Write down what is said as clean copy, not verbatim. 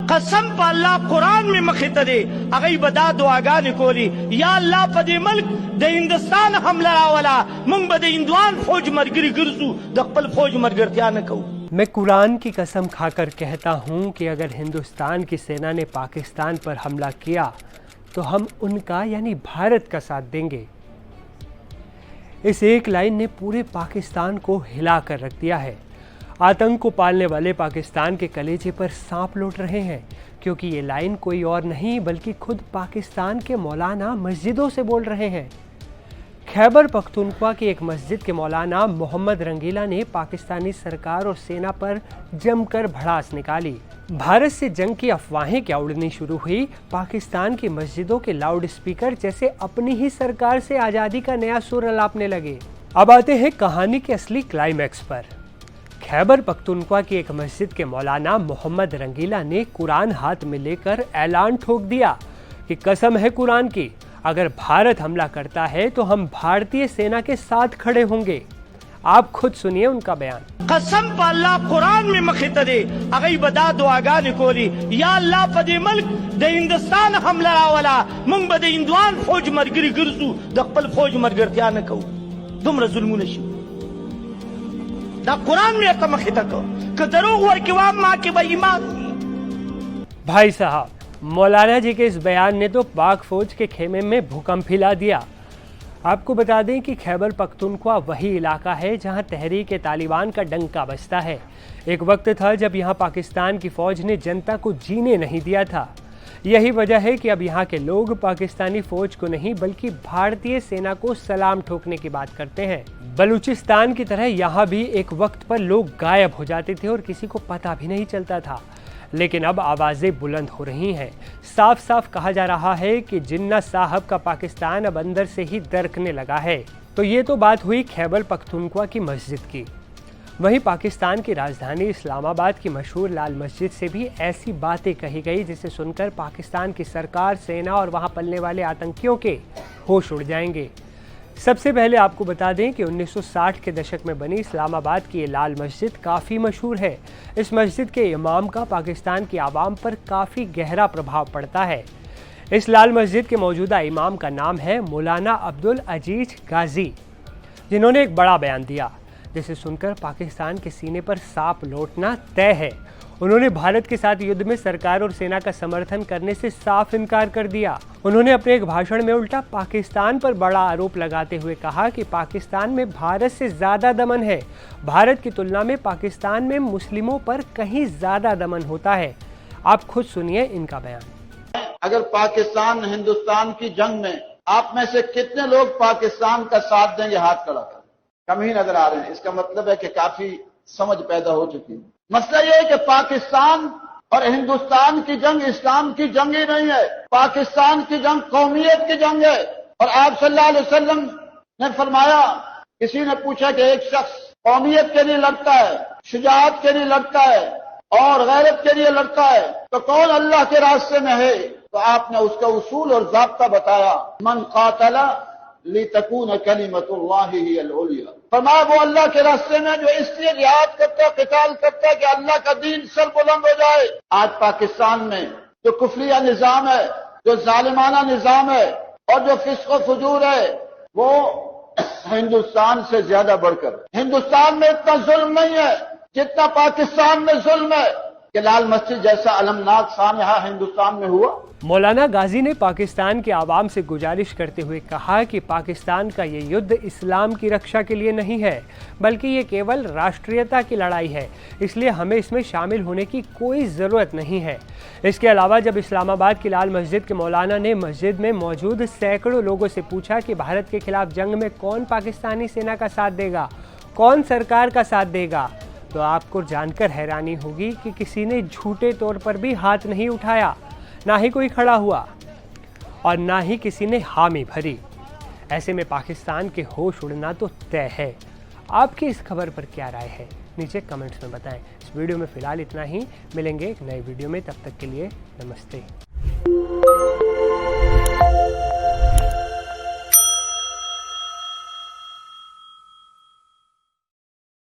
कसम पर अल्लाह कुरान में मखे तदे अगई बदा दुआगान कोली या अल्लाह पदे मुल्क द हिंदुस्तान हमला वाला मुंग बदे हिंदुआन फौज मरगिरी गिरजू दखपल फौज मरगिरत्या न कहू। मैं कुरान की कसम खाकर कहता हूँ कि अगर हिंदुस्तान की सेना ने पाकिस्तान पर हमला किया तो हम उनका यानी भारत का साथ देंगे। इस एक लाइन ने पूरे पाकिस्तान को हिला कर रख दिया है। आतंक को पालने वाले पाकिस्तान के कलेजे पर सांप लौट रहे हैं, क्योंकि ये लाइन कोई और नहीं बल्कि खुद पाकिस्तान के मौलाना मस्जिदों से बोल रहे हैं। खैबर पख्तूनख्वा की एक मस्जिद के मौलाना मोहम्मद रंगीला ने पाकिस्तानी सरकार और सेना पर जमकर भड़ास निकाली। भारत से जंग की अफवाहें क्या उड़नी शुरू हुई, पाकिस्तान की मस्जिदों के लाउड स्पीकर जैसे अपनी ही सरकार से आज़ादी का नया सुर अलापने लगे। अब आते हैं कहानी के असली क्लाइमैक्स पर। खैबर पख्तूनख्वा की एक मस्जिद के मौलाना मोहम्मद रंगीला ने कुरान हाथ में लेकर ऐलान ठोक दिया कि कसम है कुरान की, अगर भारत हमला करता है तो हम भारतीय सेना के साथ खड़े होंगे। आप खुद सुनिए उनका बयान। कसम पर अल्लाह कुरान में मखे तदे अगई बदा दुआगान कोली या अल्लाह पदे मुल्क द हिंदुस्तान हमला वाला मुंग बदे हिंदुआन फौज मरगिरी गिरजू दखपल फौज मरगिरत्या न कहू। दुमरा जुल्म नशी दा कुरान में का मखे तक क दरोग वर के वाम मां के बेईमान। भाई साहब, मौलाना जी के इस बयान ने तो पाक फौज के खेमे में भूकंप हिला दिया। आपको बता दें कि खैबर पख्तूनख्वा वही इलाका है जहां तहरीक तालिबान का डंका बजता है। एक वक्त था जब यहां पाकिस्तान की फौज ने जनता को जीने नहीं दिया था। यही वजह है कि अब यहां के लोग पाकिस्तानी फौज को नहीं बल्कि भारतीय सेना को सलाम ठोकने की बात करते हैं। बलूचिस्तान की तरह यहाँ भी एक वक्त पर लोग गायब हो जाते थे और किसी को पता भी नहीं चलता था, लेकिन अब आवाज़ें बुलंद हो रही हैं। साफ साफ कहा जा रहा है कि जिन्ना साहब का पाकिस्तान अब अंदर से ही दरकने लगा है। तो ये तो बात हुई खैबर पख्तूनख्वा की मस्जिद की। वहीं पाकिस्तान की राजधानी इस्लामाबाद की मशहूर लाल मस्जिद से भी ऐसी बातें कही गई जिसे सुनकर पाकिस्तान की सरकार, सेना और वहाँ पलने वाले आतंकियों के होश उड़ जाएंगे। सबसे पहले आपको बता दें कि 1960 के दशक में बनी इस्लामाबाद की ये लाल मस्जिद काफ़ी मशहूर है। इस मस्जिद के इमाम का पाकिस्तान की आवाम पर काफ़ी गहरा प्रभाव पड़ता है। इस लाल मस्जिद के मौजूदा इमाम का नाम है मौलाना अब्दुल अजीज गाजी, जिन्होंने एक बड़ा बयान दिया जिसे सुनकर पाकिस्तान के सीने पर सांप लौटना तय है। उन्होंने भारत के साथ युद्ध में सरकार और सेना का समर्थन करने से साफ इनकार कर दिया। उन्होंने अपने एक भाषण में उल्टा पाकिस्तान पर बड़ा आरोप लगाते हुए कहा कि पाकिस्तान में भारत से ज़्यादा दमन है। भारत की तुलना में पाकिस्तान में मुस्लिमों पर कहीं ज़्यादा दमन होता है। आप खुद सुनिए इनका बयान। अगर पाकिस्तान हिंदुस्तान की जंग में आप में से कितने लोग पाकिस्तान का साथ देंगे, हाथ खड़ा कर। कम ही नजर आ रहे हैं। इसका मतलब है कि काफी समझ पैदा हो चुकी है। मसला यह है कि पाकिस्तान और हिंदुस्तान की जंग इस्लाम की जंग ही नहीं है। पाकिस्तान की जंग कौमियत की जंग है। और आप सल्लल्लाहु अलैहि वसल्लम ने फरमाया, किसी ने पूछा कि एक शख्स कौमियत के लिए लड़ता है, शुजाअत के लिए लड़ता है और गैरत के लिए लड़ता है, तो कौन अल्लाह के रास्ते में है? तो आपने उसका उसूल और ज़ाब्ता बताया, मन क़ातला लितकून कलिमतुल्लाहि हियल उलिया। फरमाया वो अल्लाह के रास्ते में जो इसलिए जिहाद करता है, क़िताल करता है कि अल्लाह का दीन सर बुलंद हो जाए। आज पाकिस्तान में जो कुफरिया निज़ाम है, जो जालिमाना निज़ाम है और जो फिस्क़ व फुजूर है, वो हिंदुस्तान से ज्यादा बढ़कर। हिंदुस्तान में इतना जुल्म नहीं है जितना पाकिस्तान में जुल्म है कि लाल मस्जिद जैसा अलमनाक सानहा हिंदुस्तान में हुआ। मौलाना गाजी ने पाकिस्तान के आवाम से गुजारिश करते हुए कहा कि पाकिस्तान का ये युद्ध इस्लाम की रक्षा के लिए नहीं है, बल्कि ये केवल राष्ट्रीयता की लड़ाई है, इसलिए हमें इसमें शामिल होने की कोई ज़रूरत नहीं है। इसके अलावा जब इस्लामाबाद की लाल मस्जिद के मौलाना ने मस्जिद में मौजूद सैकड़ों लोगों से पूछा कि भारत के खिलाफ जंग में कौन पाकिस्तानी सेना का साथ देगा, कौन सरकार का साथ देगा, तो आपको जानकर हैरानी होगी कि किसी ने झूठे तौर पर भी हाथ नहीं उठाया, ना ही कोई खड़ा हुआ और ना ही किसी ने हामी भरी। ऐसे में पाकिस्तान के होश उड़ना तो तय है। आपकी इस खबर पर क्या राय है, नीचे कमेंट्स में बताएं। इस वीडियो में फ़िलहाल इतना ही, मिलेंगे एक नए वीडियो में, तब तक के लिए नमस्ते।